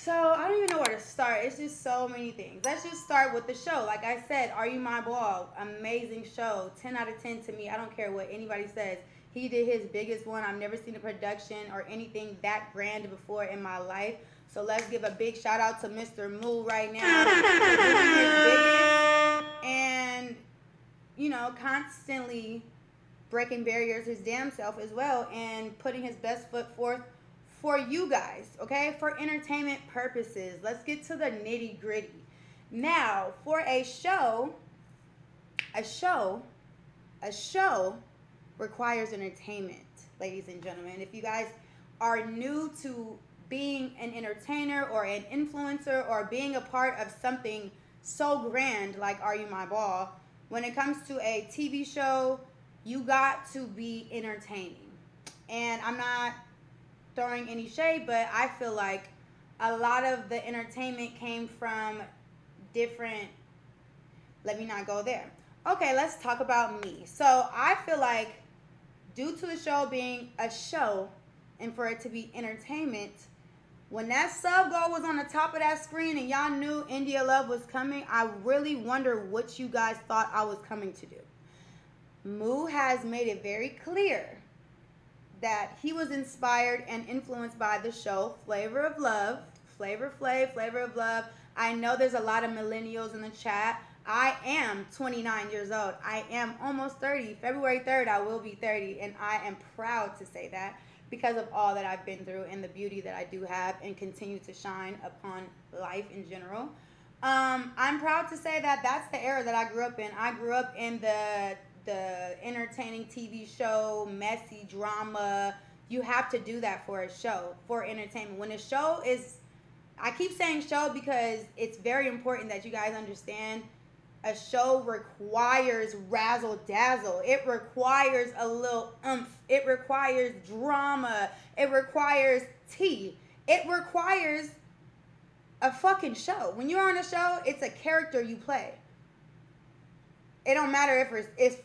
So I don't even know where to start. It's just so many things. Let's just start with the show. Like I said, Are You My Ball? Amazing show. 10 out of 10 to me. I don't care what anybody says. He did his biggest one. I've never seen a production or anything that grand before in my life. So let's give a big shout out to Mr. Moo right now for doing his biggest and, constantly breaking barriers his damn self as well and putting his best foot forth for you guys, okay? For entertainment purposes. Let's get to the nitty gritty. Now, for a show, a show requires entertainment, ladies and gentlemen. If you guys are new to being an entertainer or an influencer or being a part of something so grand like Are You My Ball, when it comes to a TV show, you got to be entertaining. And I'm not throwing any shade, but I feel like a lot of the entertainment came from different. Let me not go there. Okay, let's talk about me. So I feel like, due to the show being a show and for it to be entertainment, when that sub goal was on the top of that screen and y'all knew India Love was coming, I really wonder what you guys thought I was coming to do. Moo has made it very clear that he was inspired and influenced by the show Flavor of Love, Flavor Flav, Flavor of Love. I know there's a lot of millennials in the chat. I am 29 years old. I am almost 30. February 3rd, I will be 30, and I am proud to say that because of all that I've been through and the beauty that I do have and continue to shine upon life in general. I'm proud to say that that's the era that I grew up in. I grew up in the entertaining TV show, messy drama. You have to do that for a show, for entertainment. When a show is, I keep saying show because it's very important that you guys understand a show requires razzle dazzle. It requires a little oomph. It requires drama. It requires tea. It requires a fucking show. When you're on a show, it's a character you play. It don't matter if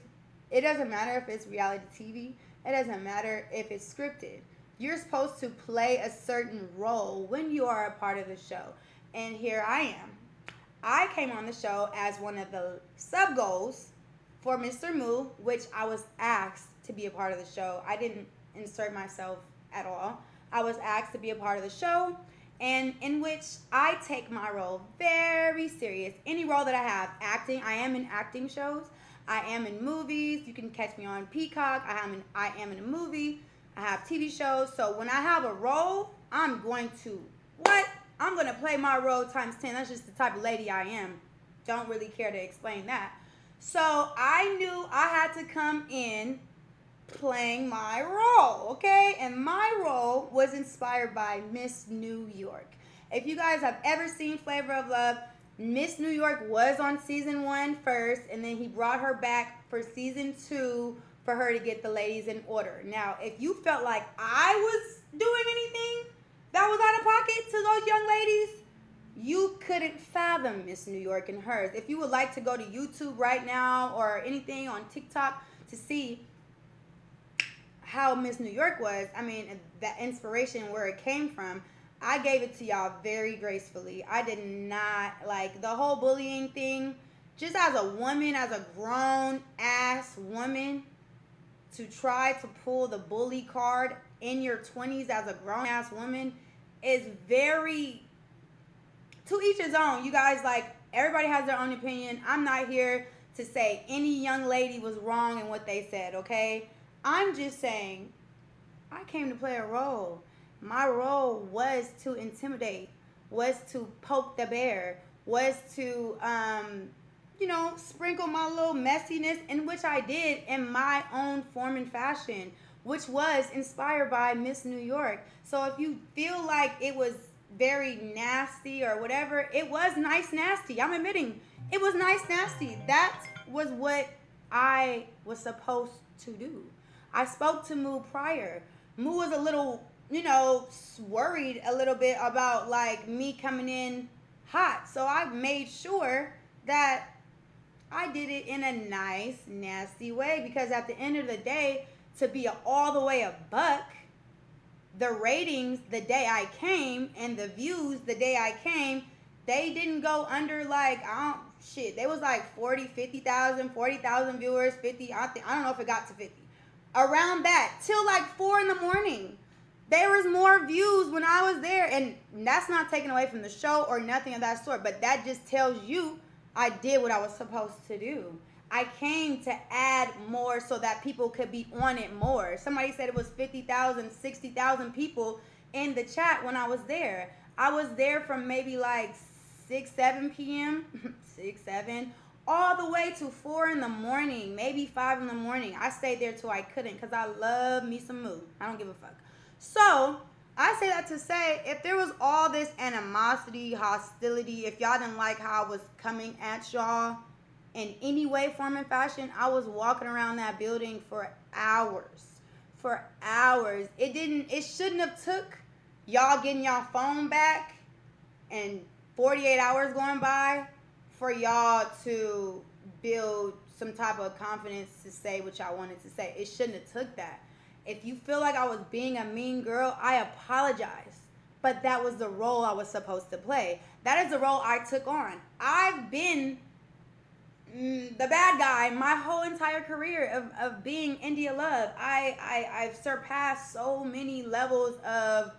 it doesn't matter if it's reality TV. It doesn't matter if it's scripted. You're supposed to play a certain role when you are a part of the show. And here I am. I came on the show as one of the sub goals for Mr. Moo, which I was asked to be a part of the show. I didn't insert myself at all. I was asked to be a part of the show, and in which I take my role very serious. Any role that I have, acting, I am in acting shows. I am in movies. You can catch me on Peacock. I am in a movie. I have TV shows. So when I have a role, I'm going to I'm going to play my role times 10. That's just the type of lady I am. Don't really care to explain that. So I knew I had to come in playing my role, okay? And my role was inspired by Miss New York. If you guys have ever seen Flavor of Love, Miss New York was on season 1 first, and then he brought her back for season 2 for her to get the ladies in order. Now, if you felt like I was doing anything that was out of pocket to those young ladies, you couldn't fathom Miss New York and hers. If you would like to go to YouTube right now or anything on TikTok to see how Miss New York was, I mean, that inspiration, where it came from, I gave it to y'all very gracefully. I did not like the whole bullying thing. Just as a woman, as a grown ass woman, to try to pull the bully card in your 20s as a grown ass woman is very, to each his own. You guys, like, everybody has their own opinion. I'm not here to say any young lady was wrong in what they said, okay? I'm just saying I came to play a role. My role was to intimidate, was to poke the bear, was to, sprinkle my little messiness, in which I did in my own form and fashion, which was inspired by Miss New York. So if you feel like it was very nasty or whatever, it was nice nasty. I'm admitting it was nice nasty. That was what I was supposed to do. I spoke to Moo prior. Moo was a little, worried a little bit about like me coming in hot. So I made sure that I did it in a nice, nasty way, because at the end of the day, to be all the way a buck, the ratings the day I came and the views the day I came, they didn't go under like, they was like 40, 50,000, 40,000 viewers, 50, I don't know if it got to 50. Around that, till like 4 in the morning. There was more views when I was there, and that's not taken away from the show or nothing of that sort, but that just tells you I did what I was supposed to do. I came to add more so that people could be on it more. Somebody said it was 50,000, 60,000 people in the chat when I was there. I was there from maybe like 6, 7 p.m., 6, 7, all the way to 4 in the morning, maybe 5 in the morning. I stayed there till I couldn't because I love me some moo. I don't give a fuck. So, I say that to say, if there was all this animosity, hostility, if y'all didn't like how I was coming at y'all in any way, form, and fashion, I was walking around that building for hours. For hours. It shouldn't have took y'all getting y'all phone back and 48 hours going by for y'all to build some type of confidence to say what y'all wanted to say. It shouldn't have took that. If you feel like I was being a mean girl, I apologize. But that was the role I was supposed to play. That is the role I took on. I've been the bad guy my whole entire career of being India Love. I've surpassed so many levels of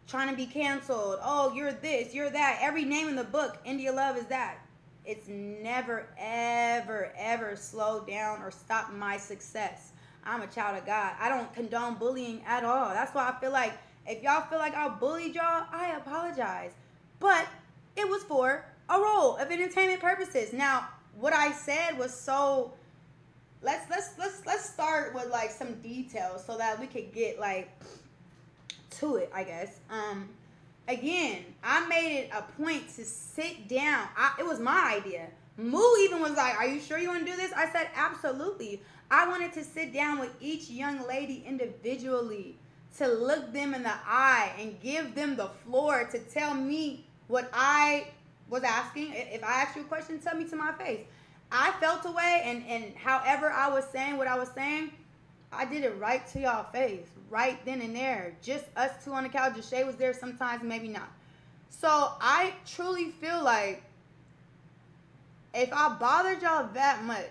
trying to be canceled. Oh, you're this, you're that. Every name in the book, India Love is that. It's never, ever, ever slowed down or stopped my success. I'm a child of God. I don't condone bullying at all. That's why I feel like if y'all feel like I bullied y'all, I apologize. But it was for a role of entertainment purposes. Now, what I said was so. Let's start with like some details so that we could get like to it, I guess. Again, I made it a point to sit down. It was my idea. Moo even was like, "Are you sure you want to do this?" I said, "Absolutely." I wanted to sit down with each young lady individually to look them in the eye and give them the floor to tell me what I was asking. If I asked you a question, tell me to my face. I felt a way, and however I was saying what I was saying, I did it right to y'all face, right then and there. Just us two on the couch. Deshae was there sometimes, maybe not. So I truly feel like if I bothered y'all that much,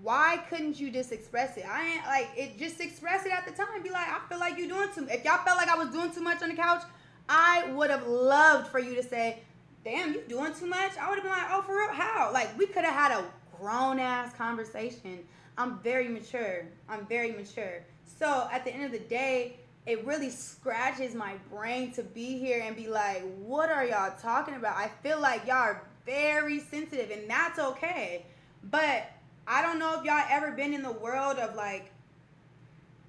why couldn't you just express it? I ain't like it. Just express it at the time. Be like, I feel like you doing too. If y'all felt like I was doing too much on the couch, I would have loved for you to say, "Damn, you doing too much." I would have been like, "Oh, for real? How?" Like we could have had a grown ass conversation. I'm very mature. So at the end of the day, it really scratches my brain to be here and be like, what are y'all talking about? I feel like y'all are very sensitive, and that's okay. But I don't know if y'all ever been in the world of like,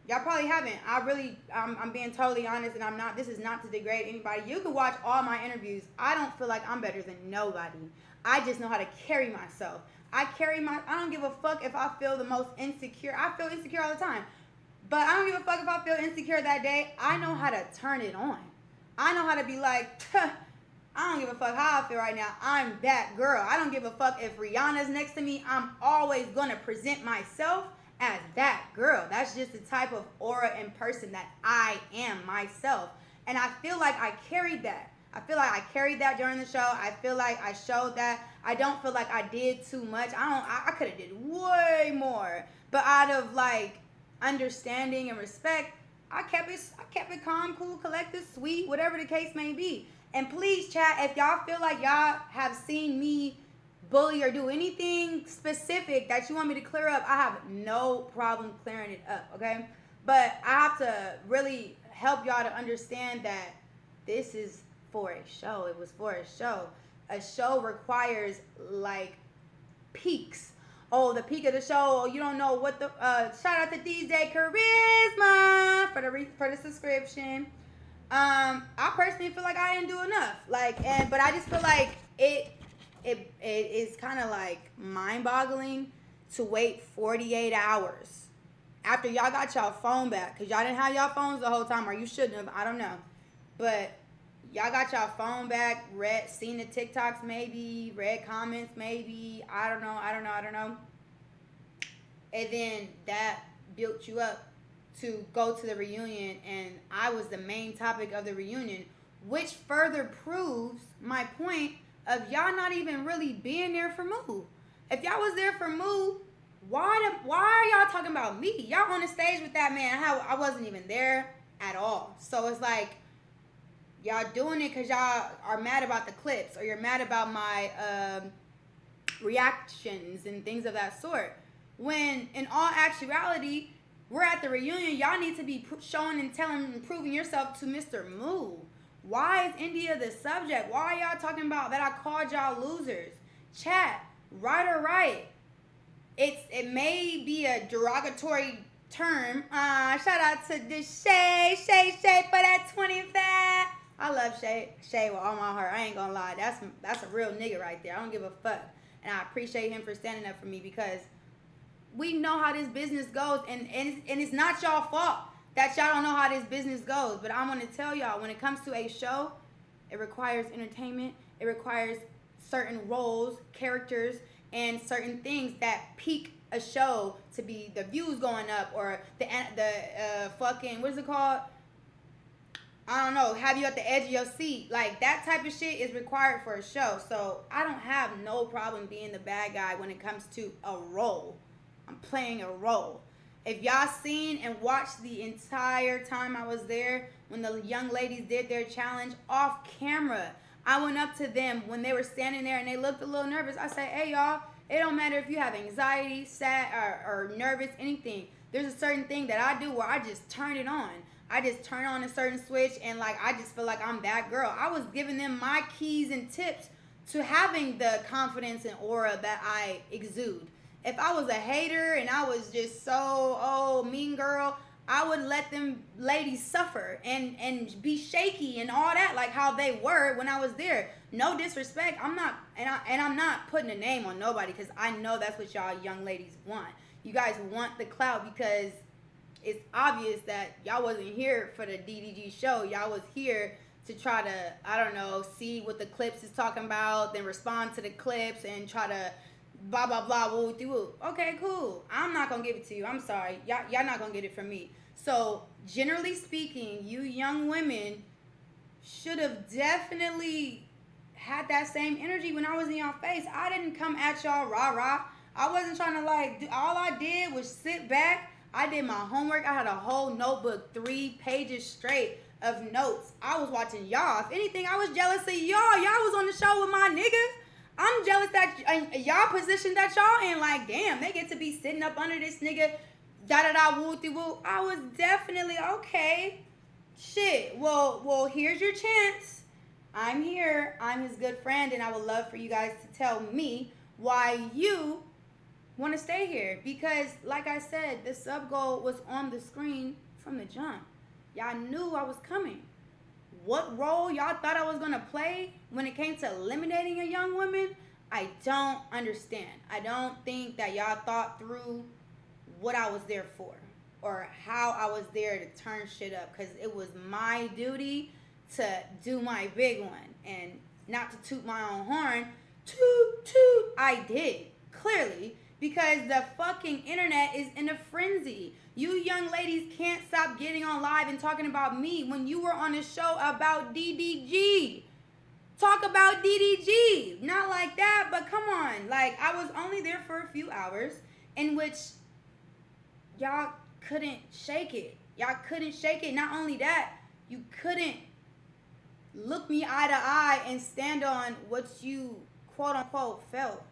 y'all probably haven't. I'm being totally honest, and I'm not, this is not to degrade anybody. You can watch all my interviews. I don't feel like I'm better than nobody. I just know how to carry myself. I don't give a fuck if I feel the most insecure. I feel insecure all the time. But I don't give a fuck if I feel insecure that day. I know how to turn it on. I know how to be like, I don't give a fuck how I feel right now. I'm that girl. I don't give a fuck if Rihanna's next to me. I'm always going to present myself as that girl. That's just the type of aura and person that I am myself. And I feel like I carried that. I feel like I carried that during the show. I feel like I showed that. I don't feel like I did too much. I could have did way more. But out of like understanding and respect, I kept it calm, cool, collected, sweet, whatever the case may be. And please, chat, if y'all feel like y'all have seen me bully or do anything specific that you want me to clear up, I have no problem clearing it up, okay? But I have to really help y'all to understand that this is for a show. It was for a show. A show requires, like, peaks. Oh, the peak of the show. Oh, you don't know what the... shout out to DJ Charisma for the subscription. I personally feel like I didn't do enough. But I just feel like it is kind of like mind-boggling to wait 48 hours after y'all got y'all phone back, because y'all didn't have y'all phones the whole time, or you shouldn't have. I don't know. But y'all got y'all phone back, seen the TikToks maybe, read comments maybe. I don't know. And then that built you up to go to the reunion, and I was the main topic of the reunion, which further proves my point of y'all not even really being there for Moo. If y'all was there for Moo, why are y'all talking about me? Y'all on the stage with that man. How I wasn't even there at all. So it's like y'all doing it because y'all are mad about the clips, or you're mad about my reactions and things of that sort. When in all actuality, we're at the reunion. Y'all need to be showing and telling and proving yourself to Mr. Moo. Why is India the subject? Why are y'all talking about that I called y'all losers? Chat, right or right. It may be a derogatory term. Shout out to the Shay for that 25. I love Shay with all my heart. I ain't gonna lie. That's a real nigga right there. I don't give a fuck. And I appreciate him for standing up for me, because we know how this business goes, and it's not y'all fault that y'all don't know how this business goes. But I want to tell y'all, when it comes to a show, it requires entertainment. It requires certain roles, characters, and certain things that peak a show to be the views going up, or the fucking, what is it called? I don't know, have you at the edge of your seat. Like, that type of shit is required for a show. So I don't have no problem being the bad guy when it comes to a role. I'm playing a role. If y'all seen and watched the entire time I was there, when the young ladies did their challenge off camera, I went up to them when they were standing there and they looked a little nervous. I said, hey, y'all, it don't matter if you have anxiety, sad, or nervous, anything. There's a certain thing that I do where I just turn it on. I just turn on a certain switch, and like I just feel like I'm that girl. I was giving them my keys and tips to having the confidence and aura that I exude. If I was a hater and I was just so, mean girl, I would let them ladies suffer and be shaky and all that, like how they were when I was there. No disrespect. I'm not putting a name on nobody, because I know that's what y'all young ladies want. You guys want the clout because it's obvious that y'all wasn't here for the DDG show. Y'all was here to try to, I don't know, see what the clips is talking about, then respond to the clips and try to blah, blah, blah, woo, woo. Okay, cool. I'm not going to give it to you. I'm sorry. Y'all not going to get it from me. So, generally speaking, you young women should have definitely had that same energy when I was in y'all face. I didn't come at y'all rah-rah. I wasn't trying to do, all I did was sit back. I did my homework. I had a whole notebook, 3 pages straight of notes. I was watching y'all. If anything, I was jealous of y'all. Y'all was on the show with my niggas. I'm jealous that y'all position that y'all in. Like, damn, they get to be sitting up under this nigga, da-da-da, woo-dee-woo. I was definitely, okay, shit. Well, here's your chance. I'm here. I'm his good friend, and I would love for you guys to tell me why you want to stay here. Because, like I said, the sub goal was on the screen from the jump. Y'all knew I was coming. What role y'all thought I was going to play when it came to eliminating a young woman, I don't understand. I don't think that y'all thought through what I was there for, or how I was there to turn shit up, because it was my duty to do my big one, and not to toot my own horn. Toot, I did, clearly, because the fucking internet is in a frenzy. You young ladies can't stop getting on live and talking about me when you were on a show about DDG. Talk about DDG. Not like that, but come on. Like, I was only there for a few hours, in which y'all couldn't shake it. Y'all couldn't shake it. Not only that, you couldn't look me eye to eye and stand on what you quote unquote felt.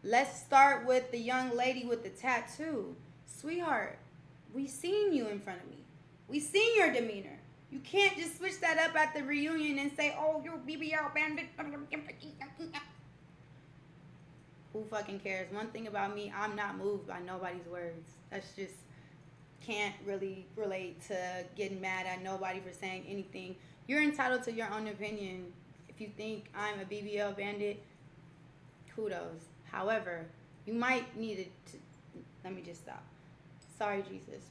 Let's start with the young lady with the tattoo. Sweetheart, we seen you in front of me. We seen your demeanor. You can't just switch that up at the reunion and say, oh, you're BBL bandit. Who fucking cares? One thing about me, I'm not moved by nobody's words. That's just, can't really relate to getting mad at nobody for saying anything. You're entitled to your own opinion. If you think I'm a BBL bandit, kudos. However, you might need to, let me just stop. Sorry, Jesus.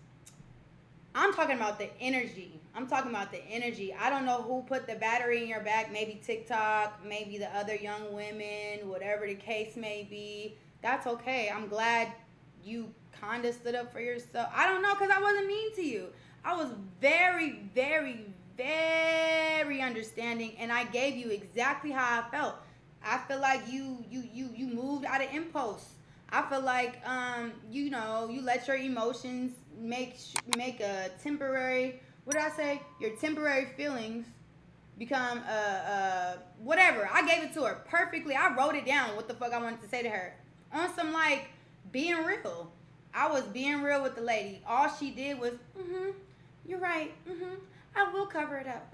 I'm talking about the energy. I'm talking about the energy. I don't know who put the battery in your back. Maybe TikTok, maybe the other young women, whatever the case may be. That's okay. I'm glad you kind of stood up for yourself. I don't know, because I wasn't mean to you. I was very, very, very understanding, and I gave you exactly how I felt. I feel like you moved out of impulse. I feel like you let your emotions make a temporary, what did I say? Your temporary feelings become whatever. I gave it to her perfectly. I wrote it down what the fuck I wanted to say to her. On some like being real. I was being real with the lady. All she did was, you're right. I will cover it up.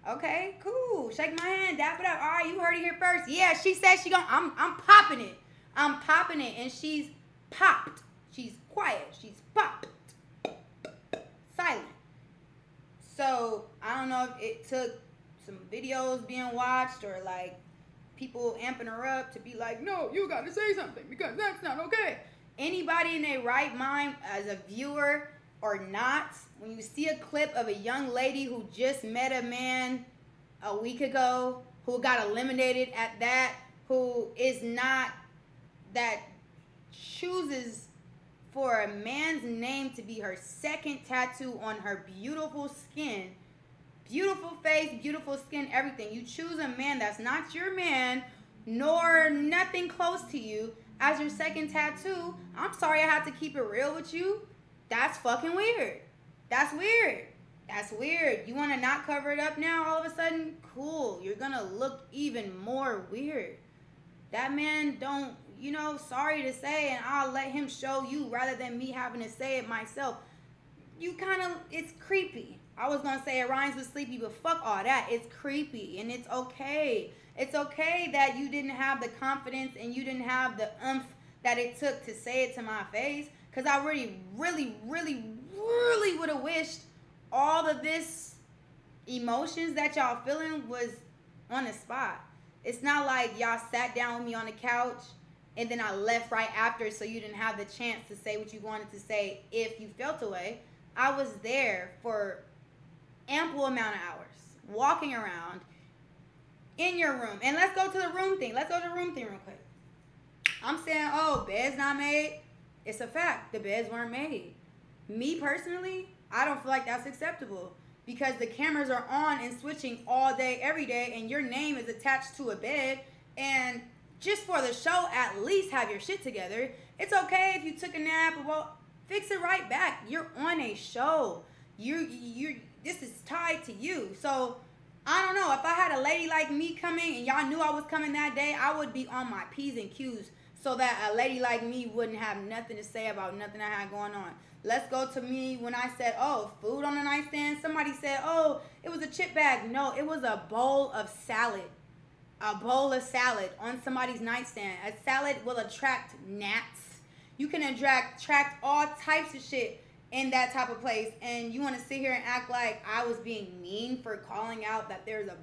Okay, cool. Shake my hand, dap it up. All right, you heard it here first. Yeah, she said she gonna. I'm popping it. I'm popping it, and she's popped. She's quiet. She's popped. Silent. So I don't know if it took some videos being watched or like people amping her up to be like, no, you got to say something because that's not okay. Anybody in their right mind, as a viewer or not, when you see a clip of a young lady who just met a man a week ago, who got eliminated at that, who is not, that chooses for a man's name to be her second tattoo on her beautiful skin, beautiful face, beautiful skin, everything. You choose a man that's not your man, nor nothing close to you, as your second tattoo. I'm sorry I have to keep it real with you. That's fucking weird. That's weird. That's weird. You want to not cover it up now all of a sudden? Cool. You're going to look even more weird. That man don't, sorry to say, and I'll let him show you rather than me having to say it myself. You kind of, it's creepy. I was going to say it rhymes with sleepy, but fuck all that. It's creepy, and it's okay. It's okay that you didn't have the confidence and you didn't have the oomph that it took to say it to my face, because I really, really, really, really would have wished all of this emotions that y'all feeling was on the spot. It's not like y'all sat down with me on the couch and then I left right after so you didn't have the chance to say what you wanted to say if you felt away. I was there for ample amount of hours, walking around in your room. And let's go to the room thing. Let's go to the room thing real quick. I'm saying, oh, beds not made. It's a fact. The beds weren't made. Me personally, I don't feel like that's acceptable, because the cameras are on and switching all day, every day, and your name is attached to a bed. And just for the show, at least have your shit together. It's okay if you took a nap, well, fix it right back. You're on a show. This is tied to you. So I don't know. If I had a lady like me coming and y'all knew I was coming that day, I would be on my P's and Q's so that a lady like me wouldn't have nothing to say about nothing I had going on. Let's go to me when I said, oh, food on the nightstand. Somebody said, oh, it was a chip bag. No, it was a bowl of salad. A bowl of salad on somebody's nightstand. A salad will attract gnats. You can attract all types of shit in that type of place. And you want to sit here and act like I was being mean for calling out that there's a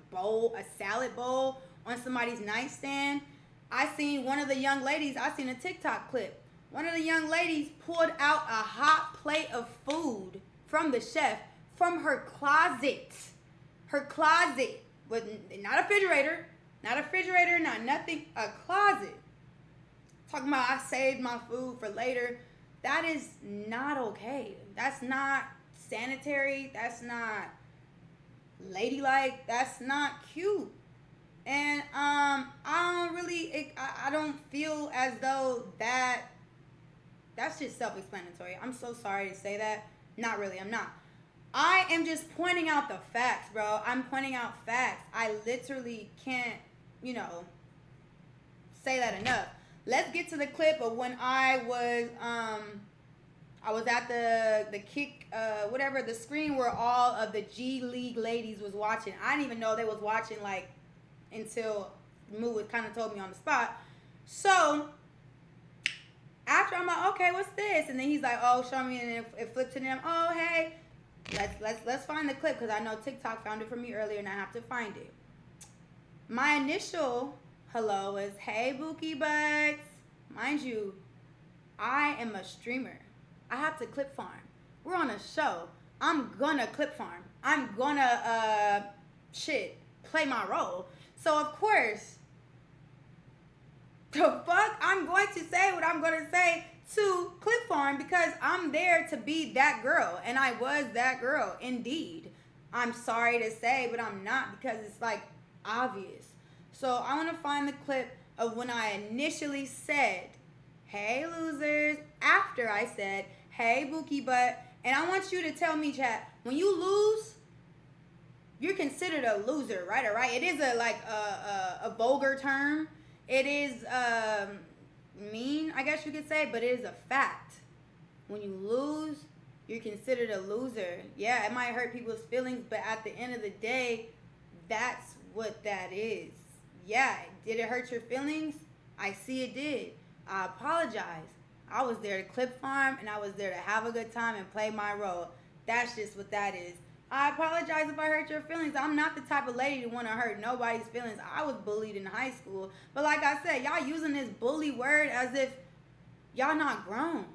salad bowl on somebody's nightstand. I seen a TikTok clip. One of the young ladies pulled out a hot plate of food from the chef from her closet. Her closet, with not a refrigerator, not nothing, a closet. Talking about I saved my food for later. That is not okay. That's not sanitary. That's not ladylike. That's not cute. And I don't feel as though that's just self-explanatory. I'm so sorry to say that. Not really, I'm not. I am just pointing out the facts, bro. I'm pointing out facts. I literally can't, say that enough. Let's get to the clip of when I was at the kick, the screen where all of the G League ladies was watching. I didn't even know they was watching, like, until Moo kind of told me on the spot. So after, I'm like, okay, what's this? And then he's like, oh, show me, and it flipped to them. Oh, hey, let's find the clip, because I know TikTok found it for me earlier and I have to find it. My initial hello is, hey, Bookie Butts. Mind you, I am a streamer. I have to clip farm. We're on a show. I'm gonna clip farm. I'm gonna play my role. So of course, the fuck, I'm going to say what I'm going to say to Clip Farm because I'm there to be that girl. And I was that girl, indeed. I'm sorry to say, but I'm not because it's like obvious. So I want to find the clip of when I initially said, hey, losers, after I said, hey, Bookie Butt. And I want you to tell me, chat, when you lose, you're considered a loser, right? All right. It is a vulgar term. It is mean, I guess you could say, but it is a fact. When you lose, you're considered a loser. Yeah, it might hurt people's feelings, but at the end of the day, that's what that is. Yeah, did it hurt your feelings? I see it did. I apologize. I was there to Clip Farm, and I was there to have a good time and play my role. That's just what that is. I apologize if I hurt your feelings. I'm not the type of lady to want to hurt nobody's feelings. I was bullied in high school. But like I said, y'all using this bully word as if y'all not grown.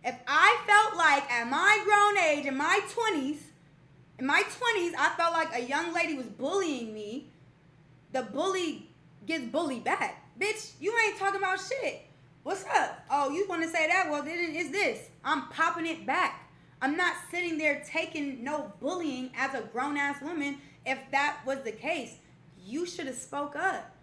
If I felt like at my grown age, in my 20s, I felt like a young lady was bullying me, the bully gets bullied back. Bitch, you ain't talking about shit. What's up? Oh, you want to say that? Well, then it's this. I'm popping it back. I'm not sitting there taking no bullying as a grown-ass woman. If that was the case, you should have spoke up.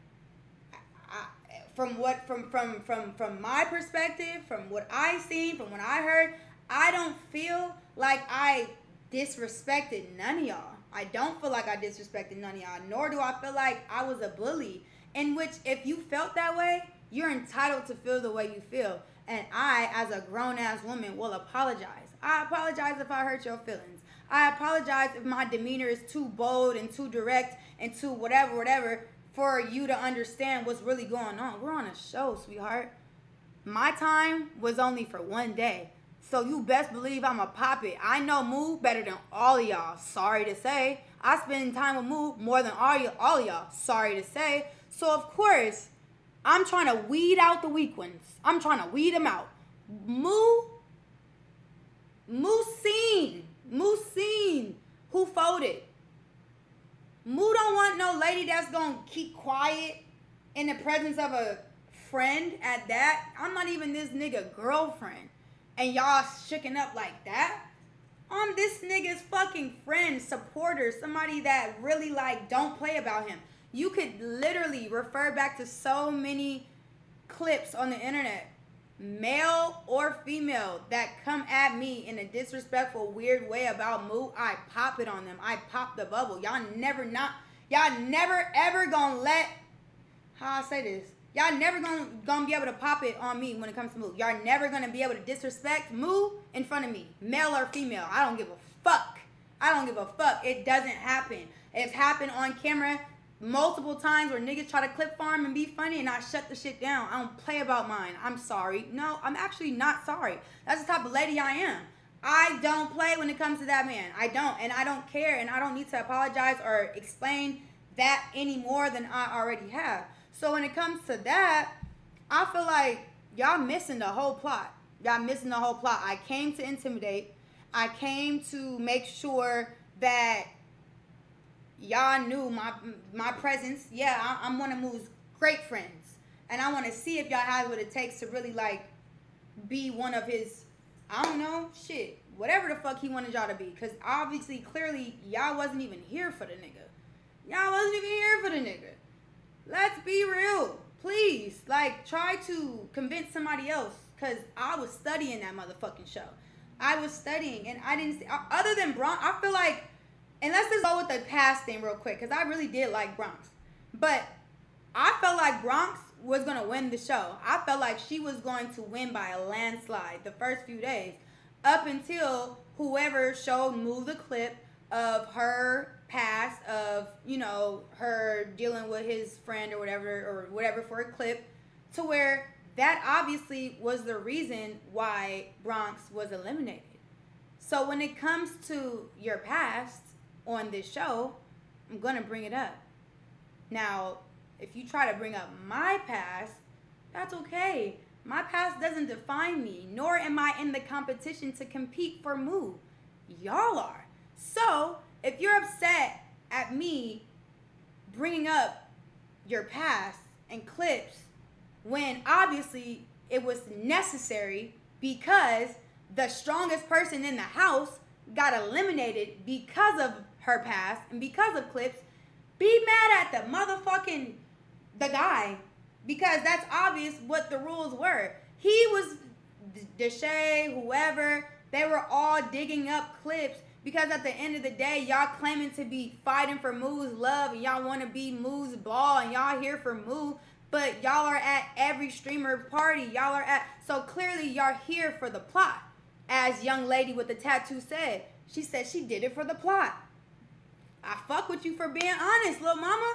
From my perspective, from what I seen, from what I heard, I don't feel like I disrespected none of y'all. I don't feel like I disrespected none of y'all, nor do I feel like I was a bully. In which, if you felt that way, you're entitled to feel the way you feel. And I, as a grown-ass woman, will apologize. I apologize if I hurt your feelings. I apologize if my demeanor is too bold and too direct and too whatever for you to understand what's really going on. We're on a show, sweetheart. My time was only for one day. So you best believe I'm a pop it. I know Moo better than all of y'all. Sorry to say. I spend time with Moo more than all of y'all. Sorry to say. So of course, I'm trying to weed out the weak ones. I'm trying to weed them out. Moo seen who folded. Moo don't want no lady that's gonna keep quiet in the presence of a friend at that. I'm not even this nigga girlfriend. And y'all shooken up like that? I'm this nigga's fucking friend, supporter, somebody that really like don't play about him. You could literally refer back to so many clips on the internet, male or female, that come at me in a disrespectful, weird way about Moo. I pop it on them. I pop the bubble. Y'all never ever gonna let, how I say this? Y'all never gonna be able to pop it on me when it comes to Moo. Y'all never gonna be able to disrespect Moo in front of me, male or female. I don't give a fuck. It doesn't happen. It's happened on camera multiple times where niggas try to Clip Farm and be funny and I shut the shit down. I don't play about mine. I'm sorry. No, I'm actually not sorry. That's the type of lady I am. I don't play when it comes to that man. I don't. And I don't care. And I don't need to apologize or explain that any more than I already have. So when it comes to that, I feel like y'all missing the whole plot. I came to intimidate. I came to make sure that y'all knew my presence. Yeah, I'm one of Moo's great friends. And I want to see if y'all have what it takes to really, like, be one of his, I don't know, shit. Whatever the fuck he wanted y'all to be. Because obviously, clearly, y'all wasn't even here for the nigga. Let's be real. Please, like, try to convince somebody else. Because I was studying that motherfucking show. I was studying. And I didn't see, other than Bronx, I feel like, and let's just go with the past thing real quick, because I really did like Bronx. But I felt like Bronx was going to win the show. I felt like she was going to win by a landslide the first few days, up until whoever showed Moo the clip of her past, of, you know, her dealing with his friend or whatever for a clip, to where that obviously was the reason why Bronx was eliminated. So when it comes to your past on this show, I'm going to bring it up. Now, if you try to bring up my past, that's okay. My past doesn't define me, nor am I in the competition to compete for Moo. Y'all are. So, if you're upset at me bringing up your past and clips when obviously it was necessary because the strongest person in the house got eliminated because of her past and because of clips, be mad at the motherfucking the guy, because that's obvious what the rules were. He was Deshae, whoever, they were all digging up clips because at the end of the day, y'all claiming to be fighting for Moo's love and y'all want to be Moo's ball and y'all here for Moo, but y'all are at every streamer party. Y'all are at, so clearly y'all here for the plot. As young lady with the tattoo said, she said she did it for the plot. I fuck with you for being honest, little mama.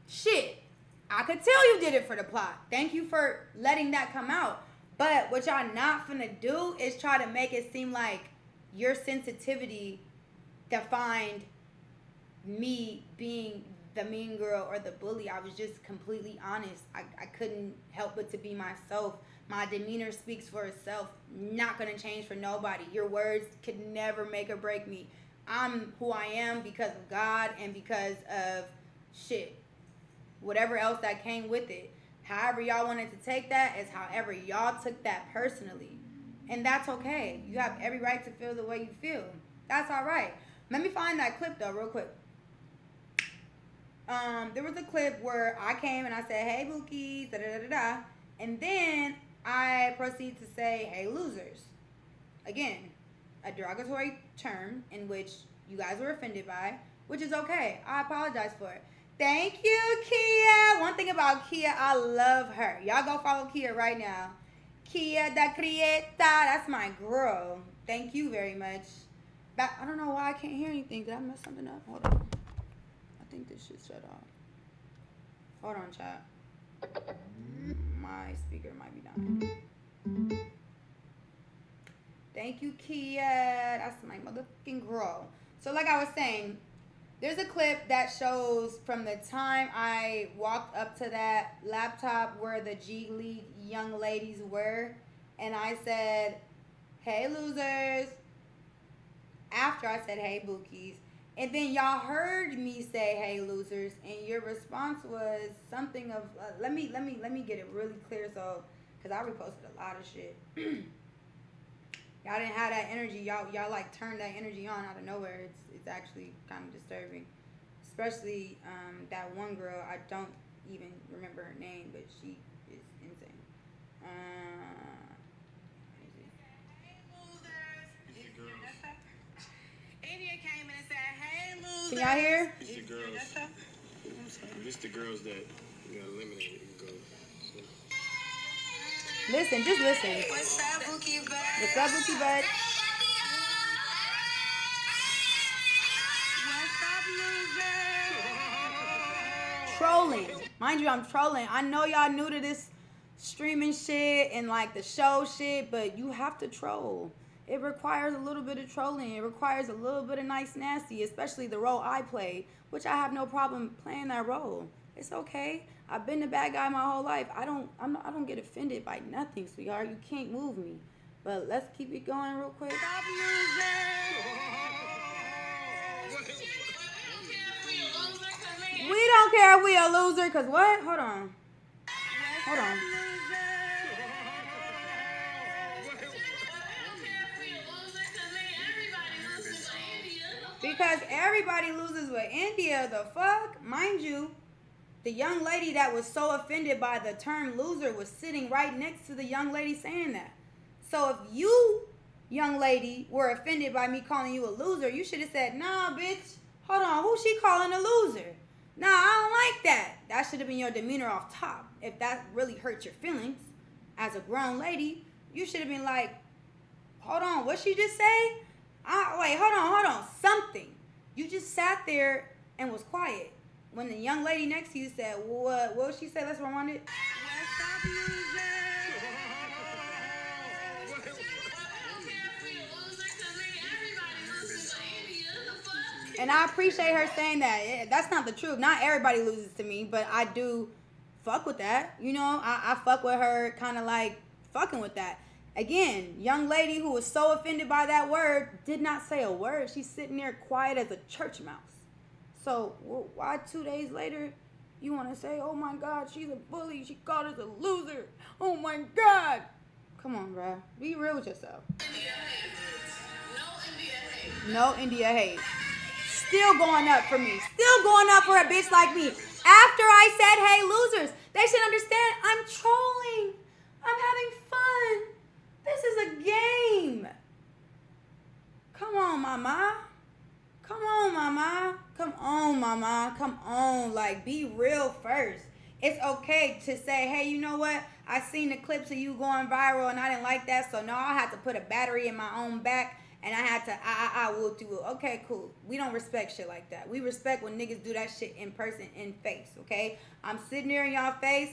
Shit, I could tell you did it for the plot. Thank you for letting that come out. But what y'all not finna do is try to make it seem like your sensitivity defined me being the mean girl or the bully. I was just completely honest. I couldn't help but to be myself. My demeanor speaks for itself. Not gonna change for nobody. Your words could never make or break me. I'm who I am because of God and because of shit. Whatever else that came with it. However y'all wanted to take that is however y'all took that personally. And that's okay. You have every right to feel the way you feel. That's all right. Let me find that clip though real quick. There was a clip where I came and I said, hey, Bookies, da-da-da-da-da. And then I proceed to say, hey, losers. Again, a derogatory term in which you guys were offended by, which is okay. I apologize for it. Thank you, Kia. One thing about Kia, I love her. Y'all go follow Kia right now. Kia da Crieta. That's my girl. Thank you very much. But I don't know why I can't hear anything. Did I mess something up? Hold on. I think this shit shut off. Hold on, chat. My speaker might be dying. Thank you, Kia. That's my motherfucking girl. So like I was saying, there's a clip that shows from the time I walked up to that laptop where the G League young ladies were, and I said, hey, losers, after I said, hey, Bookies. And then y'all heard me say, hey, losers, and your response was something of, let me get it really clear, so, because I reposted a lot of shit. Y'all didn't have that energy. Y'all like turned that energy on out of nowhere. It's actually kind of disturbing. Especially that one girl, I don't even remember her name, but she is insane. India came in and said, hey, losers. Can y'all hear? It's the girls. Just the girls that got eliminated. Go. Listen, just listen. What's up, Bookie Bud? What's up, Bookie Bud? What's up, loser? Trolling. Mind you, I'm trolling. I know y'all new to this streaming shit and like the show shit, but you have to troll. It requires a little bit of trolling. It requires a little bit of nice nasty, especially the role I played, which I have no problem playing that role. It's okay. I've been the bad guy my whole life. I don't get offended by nothing, sweetheart. You can't move me. But let's keep it going real quick. Stop losing. We don't care if we a loser, cause what? Hold on. Hold on. Because everybody loses with India, the fuck? Mind you, the young lady that was so offended by the term loser was sitting right next to the young lady saying that. So if you, young lady, were offended by me calling you a loser, you should have said, nah, bitch, hold on, who's she calling a loser? Nah, I don't like that. That should have been your demeanor off top. If that really hurt your feelings as a grown lady, you should have been like, hold on, what she just say? Wait, hold on, something. You just sat there and was quiet. When the young lady next to you said, what did she say? Let's rewind it. What's up, loser? And I appreciate her saying that. That's not the truth. Not everybody loses to me, but I do fuck with that. You know, I fuck with her kind of like fucking with that. Again, young lady who was so offended by that word did not say a word. She's sitting there quiet as a church mouse. So why 2 days later you want to say, oh my God, she's a bully. She called us a loser. Oh my God. Come on, bro. Be real with yourself. No India hate. Still going up for me. Still going up for a bitch like me. After I said, hey, losers, they should understand I'm trolling. I'm having fun. This is a game. Come on, mama. Come on, mama. Come on, mama. Come on. Like, be real first. It's okay to say, hey, you know what? I seen the clips of you going viral and I didn't like that, so now I had to put a battery in my own back and I had to whoop you. Okay, cool. We don't respect shit like that. We respect when niggas do that shit in person, in face, okay? I'm sitting there in y'all face.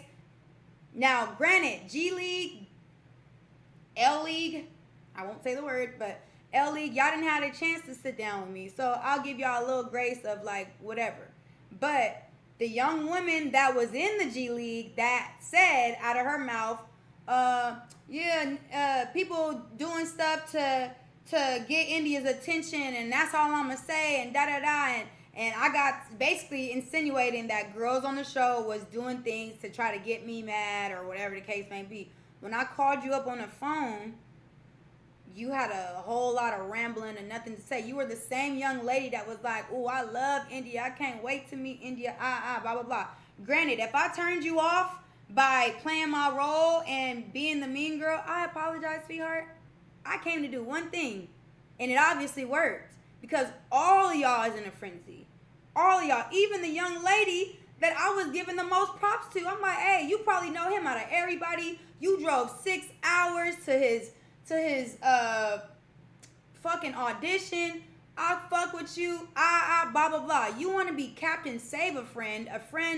Now, granted, G League, L League, I won't say the word, but L League, y'all didn't have a chance to sit down with me, so I'll give y'all a little grace of like whatever. But the young woman that was in the G League that said out of her mouth, people doing stuff to get India's attention, and that's all I'm gonna say, and da da da, and I got basically insinuating that girls on the show was doing things to try to get me mad or whatever the case may be. When I called you up on the phone, you had a whole lot of rambling and nothing to say. You were the same young lady that was like, oh, I love India. I can't wait to meet India. Blah, blah, blah. Granted, if I turned you off by playing my role and being the mean girl, I apologize, sweetheart. I came to do one thing, and it obviously worked because all of y'all is in a frenzy. All of y'all, even the young lady that I was giving the most props to. I'm like, hey, you probably know him out of everybody. You drove 6 hours to his fucking audition. I fuck with you. Blah blah blah. You want to be Captain Save a friend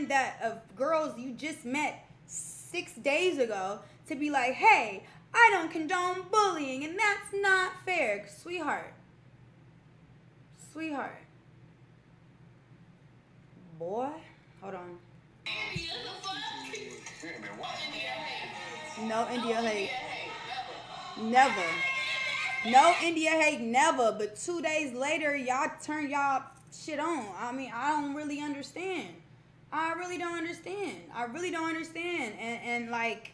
that of girls you just met 6 days ago to be like, hey, I don't condone bullying and that's not fair, sweetheart. Boy, hold on. No India hate. Never. No India hate, never. But 2 days later, y'all turn y'all shit on. I mean, I don't really understand. I really don't understand. And like,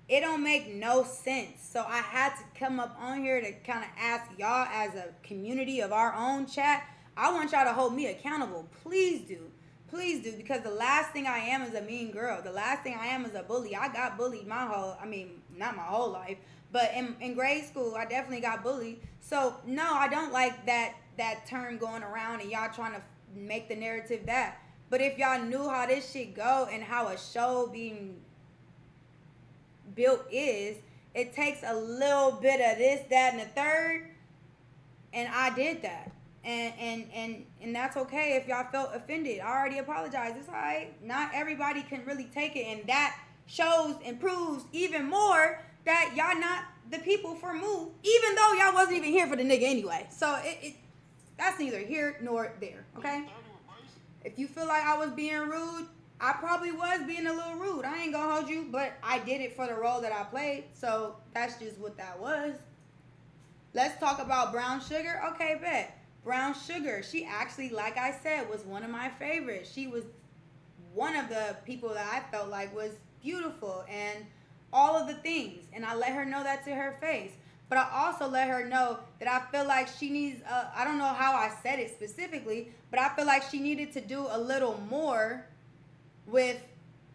it don't make no sense. So I had to come up on here to kind of ask y'all as a community of our own chat. I want y'all to hold me accountable. Please do. Because the last thing I am is a mean girl. The last thing I am is a bully. I got bullied not my whole life. But in grade school, I definitely got bullied. So, no, I don't like that term going around and y'all trying to make the narrative that. But if y'all knew how this shit go and how a show being built is, it takes a little bit of this, that, and the third. And I did that. And that's okay if y'all felt offended. I already apologized. It's all right. Not everybody can really take it. And that shows and proves even more that y'all not the people for Moo, even though y'all wasn't even here for the nigga anyway. So that's neither here nor there, okay? If you feel like I was being rude, I probably was being a little rude. I ain't gonna hold you, but I did it for the role that I played. So that's just what that was. Let's talk about Brown Sugar. Okay, bet. Brown Sugar, she actually, like I said, was one of my favorites. She was one of the people that I felt like was beautiful and all of the things, and I let her know that to her face. But I also let her know that I feel like she needs, I don't know how I said it specifically, but I feel like she needed to do a little more with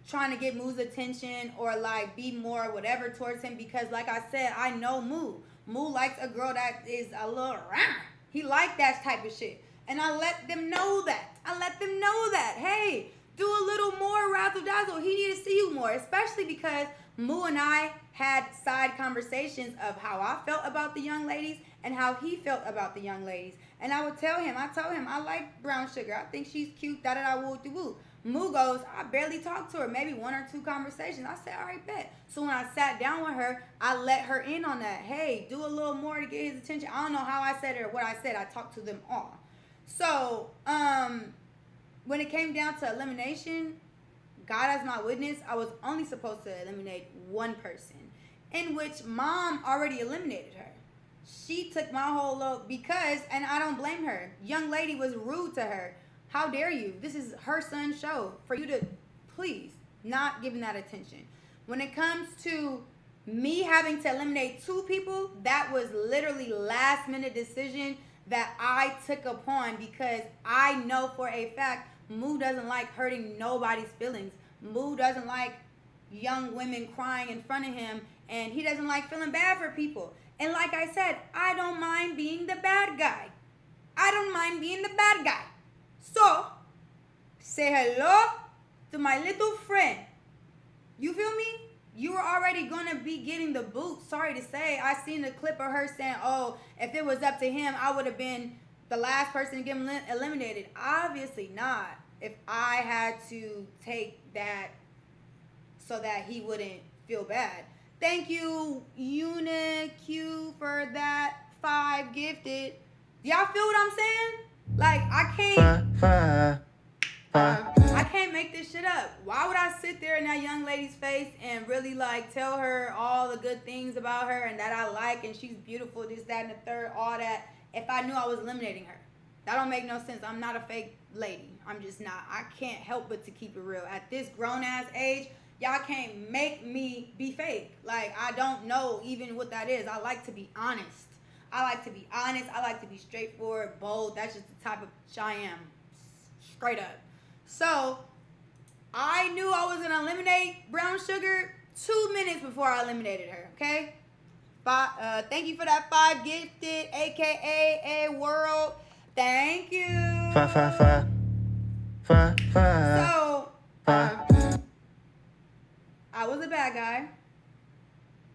trying to get Moo's attention or like be more whatever towards him, because like I said, I know Moo. Moo likes a girl that is a little rah. He liked that type of shit. And I let them know that. Hey, do a little more razzle dazzle. He needed to see you more, especially because Moo and I had side conversations of how I felt about the young ladies and how he felt about the young ladies. And I told him, I like Brown Sugar. I think she's cute, woo. Moo goes, I barely talked to her, maybe 1 or 2 conversations. I said, all right, bet. So when I sat down with her, I let her in on that. Hey, do a little more to get his attention. I don't know how I said it or what I said. I talked to them all. So, when it came down to elimination, God as my witness, I was only supposed to eliminate one person, in which Mom already eliminated her. She took my whole load because, and I don't blame her, young lady was rude to her. How dare you? This is her son's show. For you to, please, not giving that attention. When it comes to Me having to eliminate 2 people, that was literally last minute decision that I took upon because I know for a fact Moo doesn't like hurting nobody's feelings. Moo doesn't like young women crying in front of him, and he doesn't like feeling bad for people. And like I said, I don't mind being the bad guy. I don't mind being the bad guy. So, say hello to my little friend. You feel me? You were already going to be getting the boot. Sorry to say. I seen the clip of her saying, oh, if it was up to him, I would have been the last person to get eliminated. Obviously not. If I had to take that so that he wouldn't feel bad. Thank you, UniQ, for that 5 gifted. Y'all feel what I'm saying? Like, I can't make this shit up. Why would I sit there in that young lady's face and really like tell her all the good things about her and that I like and she's beautiful, this, that, and the third, all that, if I knew I was eliminating her? That don't make no sense. I'm not a fake lady. I'm just not. I can't help but to keep it real. At this grown ass age, y'all can't make me be fake. Like, I don't know even what that is. I like to be honest. I like to be honest. I like to be straightforward, bold. That's just the type of bitch I am. Straight up. So, I knew I was going to eliminate Brown Sugar 2 minutes before I eliminated her, okay? Thank you for that 5 gifted, a.k.a. A World. Thank you. So, I was a bad guy.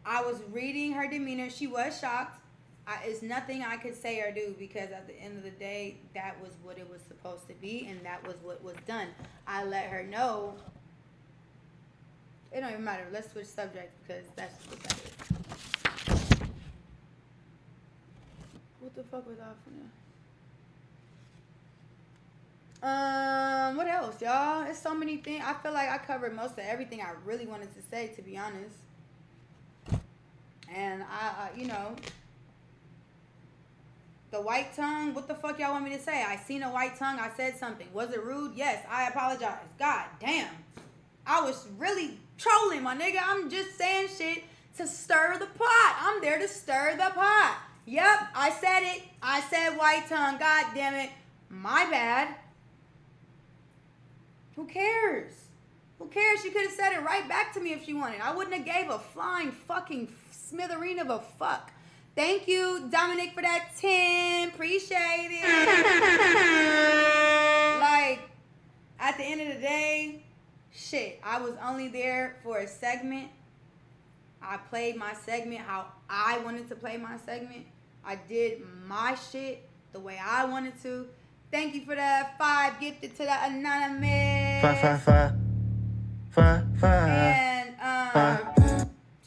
I was reading her demeanor. She was shocked. It's nothing I could say or do because at the end of the day, that was what it was supposed to be and that was what was done. I let her know. It don't even matter. Let's switch subjects because that's what that is. What the fuck was off now? What else, y'all? It's so many things. I feel like I covered most of everything I really wanted to say, to be honest. And I you know, the white tongue, what the fuck y'all want me to say? I seen a white tongue, I said something. Was it rude? Yes, I apologize. God damn. I was really trolling, my nigga. I'm just saying shit to stir the pot. I'm there to stir the pot. Yep, I said it. I said white tongue. God damn it. My bad. Who cares? Who cares? She could have said it right back to me if she wanted. I wouldn't have gave a flying fucking smithereen of a fuck. Thank you, Dominic, for that 10. Appreciate it. Like, at the end of the day, shit, I was only there for a segment. I played my segment how I wanted to play my segment. I did my shit the way I wanted to. Thank you for that 5 gifted to the anonymous. And,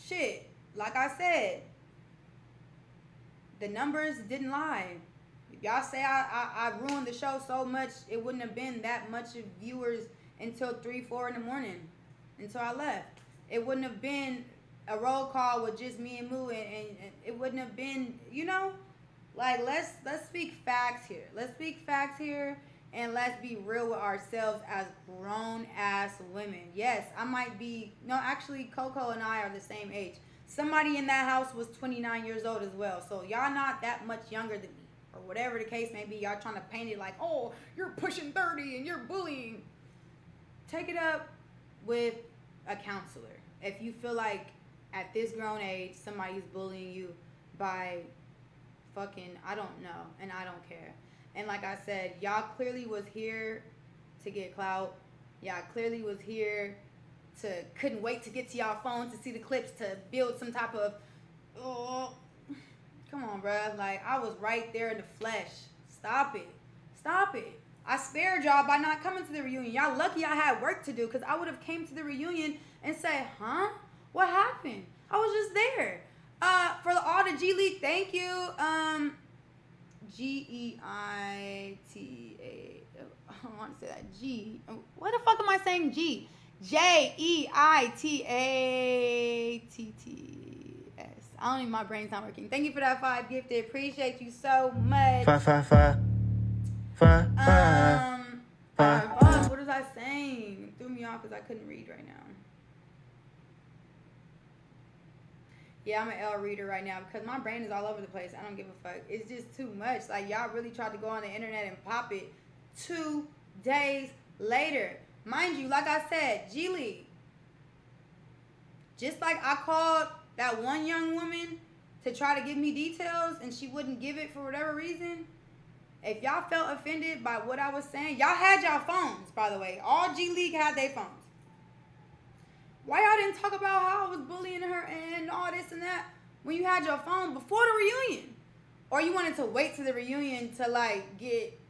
shit, like I said, the numbers didn't lie. If y'all say I ruined the show so much, it wouldn't have been that much of viewers until 3, 4 in the morning, until I left. It wouldn't have been a roll call with just me and Moo, and it wouldn't have been, you know, like, let's speak facts here. Let's speak facts here, and let's be real with ourselves as grown-ass women. Yes, I might be, no, actually, Coco and I are the same age. Somebody in that house was 29 years old as well. So y'all not that much younger than me. Or whatever the case may be. Y'all trying to paint it like, oh, you're pushing 30 and you're bullying. Take it up with a counselor. If you feel like at this grown age, somebody's bullying you by fucking, I don't know. And I don't care. And like I said, y'all clearly was here to get clout. Y'all clearly was here to couldn't wait to get to y'all phones to see the clips to build some type of, oh, come on, bruh. Like, I was right there in the flesh. Stop it. Stop it. I spared y'all by not coming to the reunion. Y'all lucky I had work to do because I would have came to the reunion and said, huh? What happened? I was just there. For all the G League, thank you. G-E-I-T-A. I don't want to say that. G. What the fuck am I saying G? J-E-I-T-A-T-T-S. I don't even, my brain's not working. Thank you for that 5 gifted. Appreciate you so much. What was I saying? It threw me off because I couldn't read right now. Yeah, I'm an L reader right now because my brain is all over the place. I don't give a fuck. It's just too much. Like, y'all really tried to go on the internet and pop it 2 days later. Mind you, like I said, G League. Just like I called that one young woman to try to give me details and she wouldn't give it for whatever reason. If y'all felt offended by what I was saying, y'all had y'all phones, by the way. All G League had their phones. Why y'all didn't talk about how I was bullying her and all this and that when you had your phone before the reunion? Or you wanted to wait to the reunion to, like, get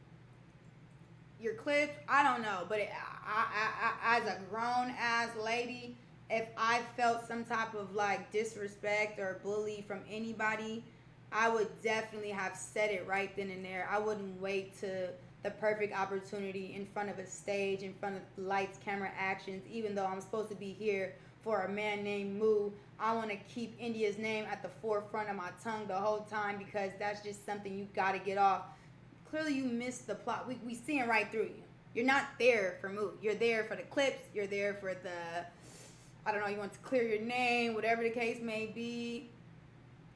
your clips? I don't know. But I as a grown-ass lady, if I felt some type of, like, disrespect or bully from anybody, I would definitely have said it right then and there. I wouldn't wait to the perfect opportunity in front of a stage, in front of lights, camera, actions, even though I'm supposed to be here for a man named Moo. I want to keep India's name at the forefront of my tongue the whole time because that's just something you got to get off. Clearly you missed the plot. We seeing right through you. You're not there for Moo. You're there for the clips. You're there for the, I don't know, you want to clear your name, whatever the case may be.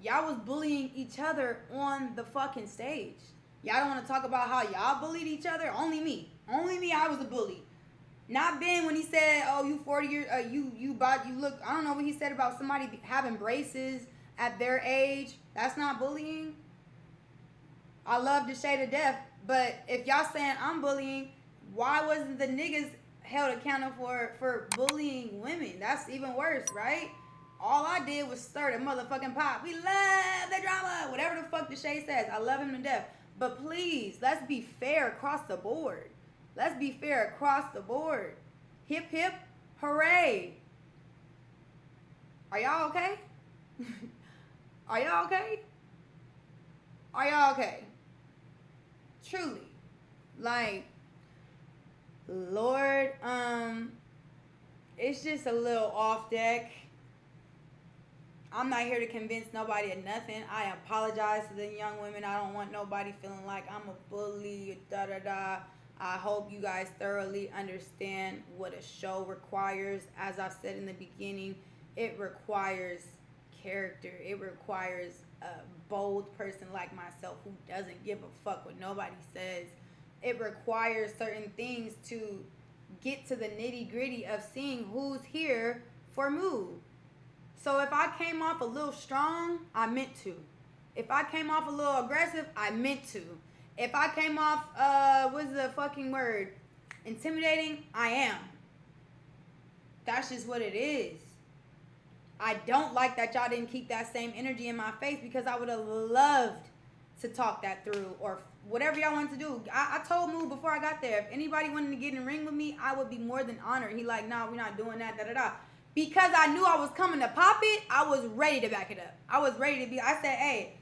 Y'all was bullying each other on the fucking stage. Y'all don't want to talk about how y'all bullied each other? Only me. Only me, I was a bully. Not Ben when he said, oh, you 40 years, you look, I don't know what he said about somebody having braces at their age. That's not bullying. I love the shade of death, but if y'all saying I'm bullying, why wasn't the niggas held accountable for bullying women? That's even worse, right? All I did was stir the motherfucking pot. We love the drama. Whatever the fuck the shade says. I love him to death. But please, let's be fair across the board. Let's be fair across the board. Hip, hip, hooray. Are y'all okay? Are y'all okay? Are y'all okay? Truly. Like, Lord, it's just a little off deck. I'm not here to convince nobody of nothing. I apologize to the young women. I don't want nobody feeling like I'm a bully, da-da-da. I hope you guys thoroughly understand what a show requires. As I said in the beginning, it requires character. It requires a bold person like myself who doesn't give a fuck what nobody says. It requires certain things to get to the nitty-gritty of seeing who's here for Moo. So if I came off a little strong, I meant to. If I came off a little aggressive, I meant to. If I came off, what's the fucking word? Intimidating, I am. That's just what it is. I don't like that y'all didn't keep that same energy in my face because I would have loved to talk that through or whatever y'all wanted to do. I told Moo before I got there, if anybody wanted to get in the ring with me, I would be more than honored. He like, nah, we're not doing that, da-da-da. Because I knew I was coming to pop it, I was ready to back it up. I was ready to be, I said, hey,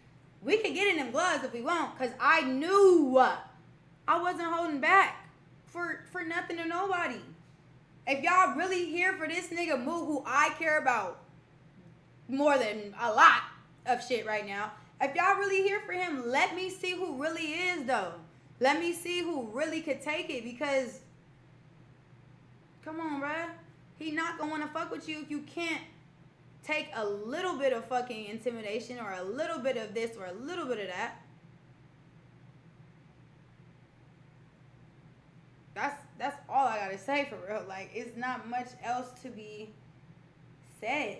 we can get in them gloves if we want. Because I knew I wasn't holding back for nothing or nobody. If y'all really here for this nigga Moo, who I care about more than a lot of shit right now, if y'all really here for him, let me see who really is, though. Let me see who really could take it. Because, come on, bruh. He not gonna want to fuck with you if you can't take a little bit of fucking intimidation or a little bit of this or a little bit of that. That's all I gotta say for real. Like, it's not much else to be said.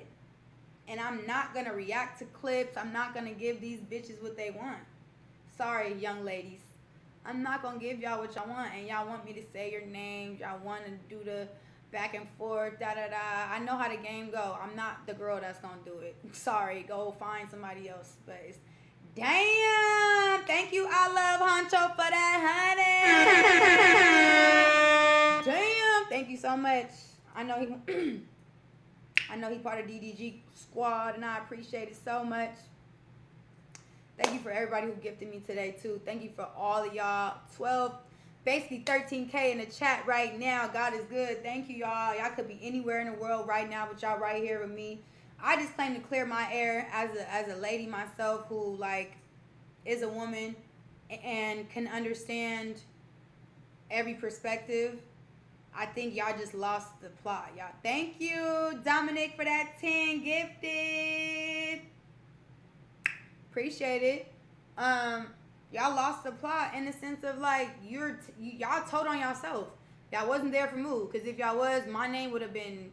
And I'm not gonna react to clips. I'm not gonna give these bitches what they want. Sorry, young ladies. I'm not gonna give y'all what y'all want. And y'all want me to say your name. Y'all want to do the back and forth, da-da-da. I know how the game go. I'm not the girl that's going to do it. Sorry, go find somebody else. But it's, damn, thank you, I love Honcho, for that, honey. Damn, thank you so much. I know he part of DDG squad, and I appreciate it so much. Thank you for everybody who gifted me today, too. Thank you for all of y'all. 12, basically 13K in the chat right now. God is good. Thank you, y'all. Y'all could be anywhere in the world right now, but y'all right here with me. I just claim to clear my air as a lady myself who, like, is a woman and can understand every perspective. I think y'all just lost the plot, y'all. Thank you, Dominic, for that 10 gifted. Appreciate it. Y'all lost the plot in the sense of like y'all told on yourself. Y'all wasn't there for Moo, because if y'all was, my name would have been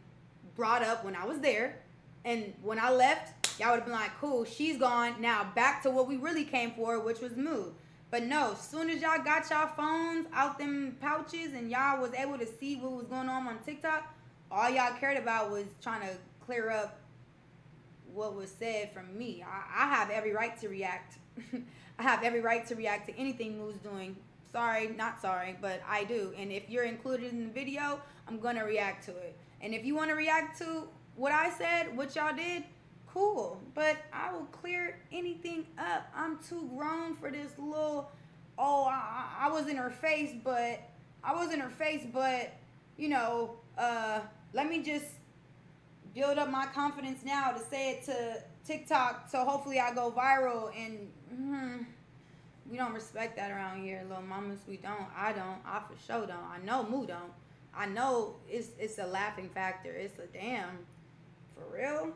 brought up when I was there, and when I left, y'all would have been like, cool, she's gone. Now back to what we really came for, which was Moo. But no, soon as y'all got y'all phones out them pouches and y'all was able to see what was going on TikTok, all y'all cared about was trying to clear up what was said from me. I have every right to react. I have every right to react to anything Moo's doing. Sorry, not sorry, but I do. And if you're included in the video, I'm going to react to it. And if you want to react to what I said, what y'all did, cool. But I will clear anything up. I'm too grown for this little, I was in her face, but, you know, let me just build up my confidence now to say it to TikTok, so hopefully I go viral. And we don't respect that around here, little mamas. We don't. I don't. I for sure don't. I know Moo don't. I know it's a laughing factor. It's a damn, for real.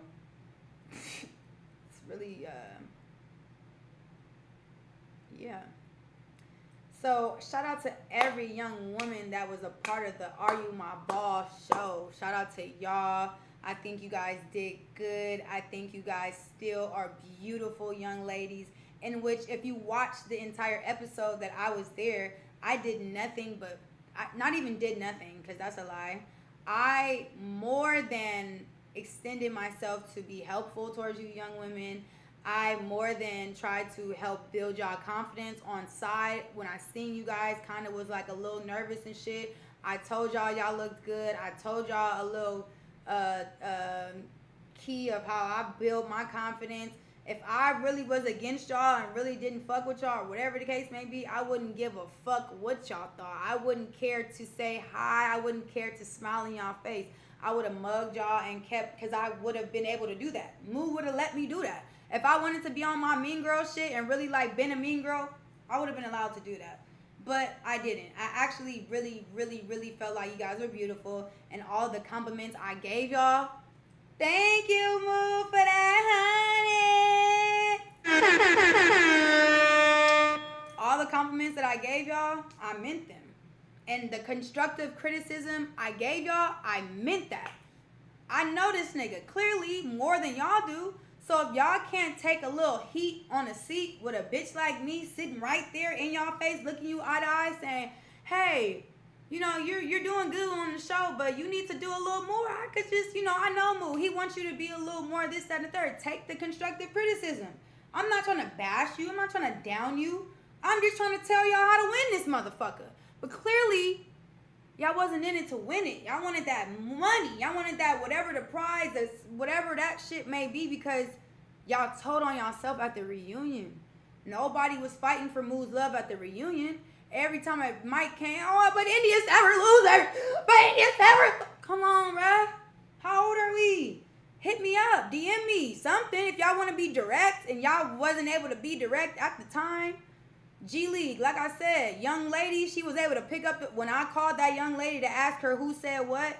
It's really yeah. So shout out to every young woman that was a part of the Are You My Boss show. Shout out to y'all. I think you guys did good. I think you guys still are beautiful young ladies, in which if you watch the entire episode that I was there, I did nothing but, not even did nothing, because that's a lie. I more than extended myself to be helpful towards you young women. I more than tried to help build y'all confidence on side. When I seen you guys, kind of was like a little nervous and shit. I told y'all looked good. I told y'all a little key of how I build my confidence. If I really was against y'all and really didn't fuck with y'all, or whatever the case may be, I wouldn't give a fuck what y'all thought. I wouldn't care to say hi. I wouldn't care to smile in y'all face. I would have mugged y'all and kept, because I would have been able to do that. Moo would have let me do that. If I wanted to be on my mean girl shit and really like been a mean girl, I would have been allowed to do that. But I didn't. I actually really, really, really felt like you guys were beautiful, and all the compliments I gave y'all, thank you, Moo, for that, honey. All the compliments that I gave y'all, I meant them. And the constructive criticism I gave y'all, I meant that. I know this nigga clearly more than y'all do. So if y'all can't take a little heat on a seat with a bitch like me sitting right there in y'all face, looking you eye to eye, saying, hey, you know, you're doing good on the show, but you need to do a little more. I could just, you know, I know Moo. He wants you to be a little more this, that, and the third. Take the constructive criticism. I'm not trying to bash you. I'm not trying to down you. I'm just trying to tell y'all how to win this motherfucker. But clearly, y'all wasn't in it to win it. Y'all wanted that money. Y'all wanted that whatever the prize, whatever that shit may be, because y'all told on yourself at the reunion. Nobody was fighting for Moo's love at the reunion. Every time a mic came, oh, but India's ever loser. But India's ever. Come on, bruh. How old are we? Hit me up. DM me. Something. If y'all want to be direct and y'all wasn't able to be direct at the time. G League, like I said, young lady, she was able to pick up, when I called that young lady to ask her who said what,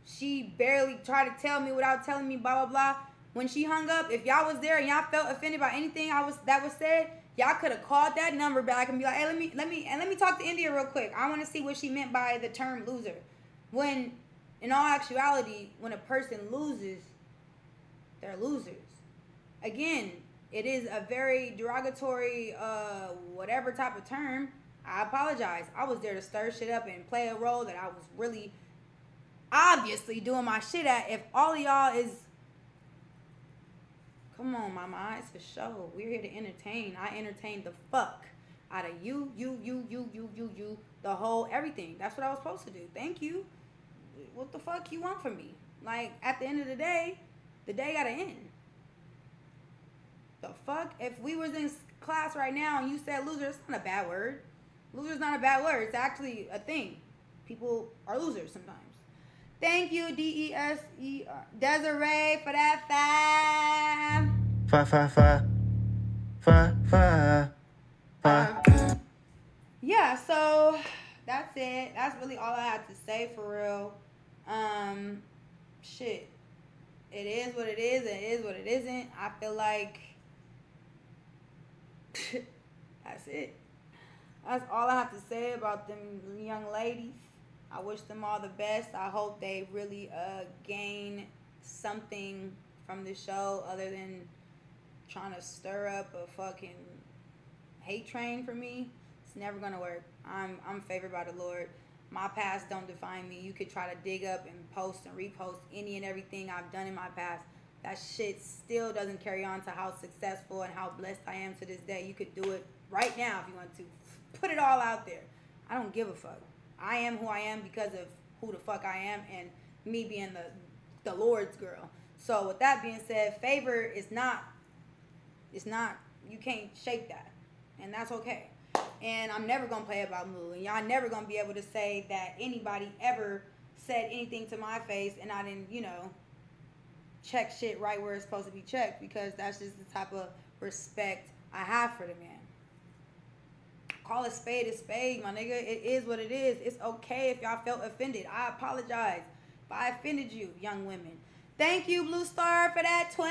she barely tried to tell me without telling me blah, blah, blah. When she hung up, if y'all was there and y'all felt offended by anything that was said, y'all could have called that number back and be like, hey, let me talk to India real quick. I want to see what she meant by the term loser. When, in all actuality, when a person loses, they're losers. Again, it is a very derogatory, whatever type of term. I apologize. I was there to stir shit up and play a role that I was really obviously doing my shit at. If all of y'all is, come on, mama, it's for show. We're here to entertain. I entertain the fuck out of you, the whole everything. That's what I was supposed to do. Thank you. What the fuck you want from me? Like, at the end of the day gotta end. The fuck? If we was in class right now and you said loser, it's not a bad word. Loser's not a bad word. It's actually a thing. People are losers sometimes. Thank you, DESER, Desiree, for that five. Yeah, so that's it. That's really all I had to say for real. Shit. It is what it is. It is what it isn't. I feel like That's it. That's all I have to say about them young ladies. I wish them all the best. I hope they really gain something from the show other than trying to stir up a fucking hate train for me. It's never gonna work. I'm favored by the Lord. My past don't define me. You could try to dig up and post and repost any and everything I've done in my past. That shit still doesn't carry on to how successful and how blessed I am to this day. You could do it right now if you want to. Put it all out there. I don't give a fuck. I am who I am because of who the fuck I am and me being the Lord's girl. So with that being said, favor is not, you can't shake that. And that's okay. And I'm never going to play about Moo. And y'all never going to be able to say that anybody ever said anything to my face and I didn't, check shit right where it's supposed to be checked, because that's just the type of respect I have for the man. Call a spade, my nigga. It is what it is. It's okay if y'all felt offended. I apologize if I offended you, young women. Thank you, Blue Star, for that 20.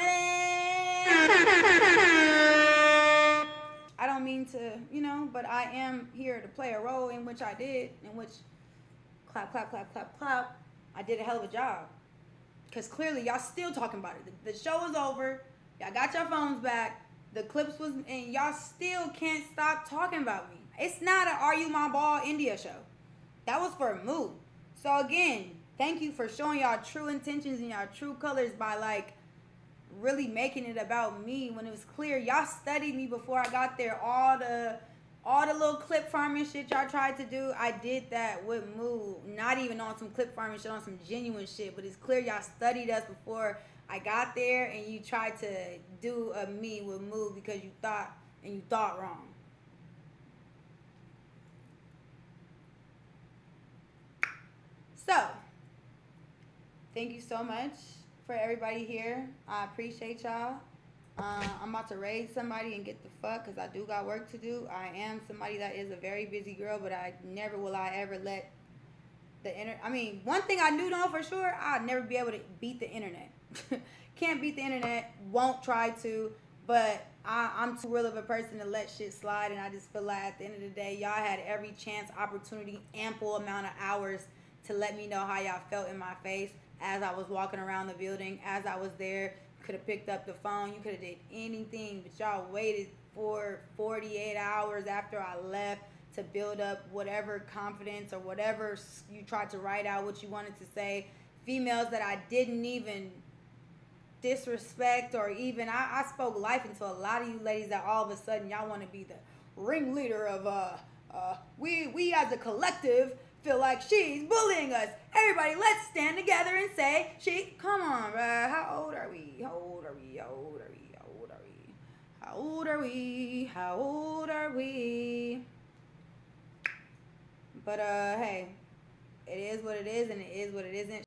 I don't mean to, but I am here to play a role in which I did, in which clap, clap, clap, clap, clap. I did a hell of a job. Because clearly y'all still talking about it. The show is over. Y'all got your phones back. The clips was, and y'all still can't stop talking about me. It's not an Are You My Ball India show. That was for Moo. So again, thank you for showing y'all true intentions and y'all true colors by really making it about me when it was clear y'all studied me before I got there. All the little clip farming shit y'all tried to do, I did that with Moo. Not even on some clip farming shit, on some genuine shit, but it's clear y'all studied us before I got there, and you tried to do a me with Moo because you thought wrong. So, thank you so much for everybody here. I appreciate y'all. I'm about to raid somebody and get the fuck, because I do got work to do. I am somebody that is a very busy girl, but I never will I ever let the internet. I mean, one thing I do know for sure, I'll never be able to beat the internet. Can't beat the internet, won't try to, but I'm too real of a person to let shit slide, and I just feel like at the end of the day, y'all had every chance, opportunity, ample amount of hours to let me know how y'all felt in my face as I was walking around the building, as I was there. You could have picked up the phone, you could have did anything, but y'all waited for 48 hours after I left to build up whatever confidence or whatever you tried to write out what you wanted to say. Females that I didn't even disrespect, or even I spoke life into a lot of you ladies that all of a sudden y'all want to be the ringleader of we as a collective feel like she's bullying us. Everybody, let's stand together and say she. Come on, bruh. How old are we? How old are we? How old are we? How old are we? How old are we? How old are we? But hey, it is what it is, and it is what it isn't.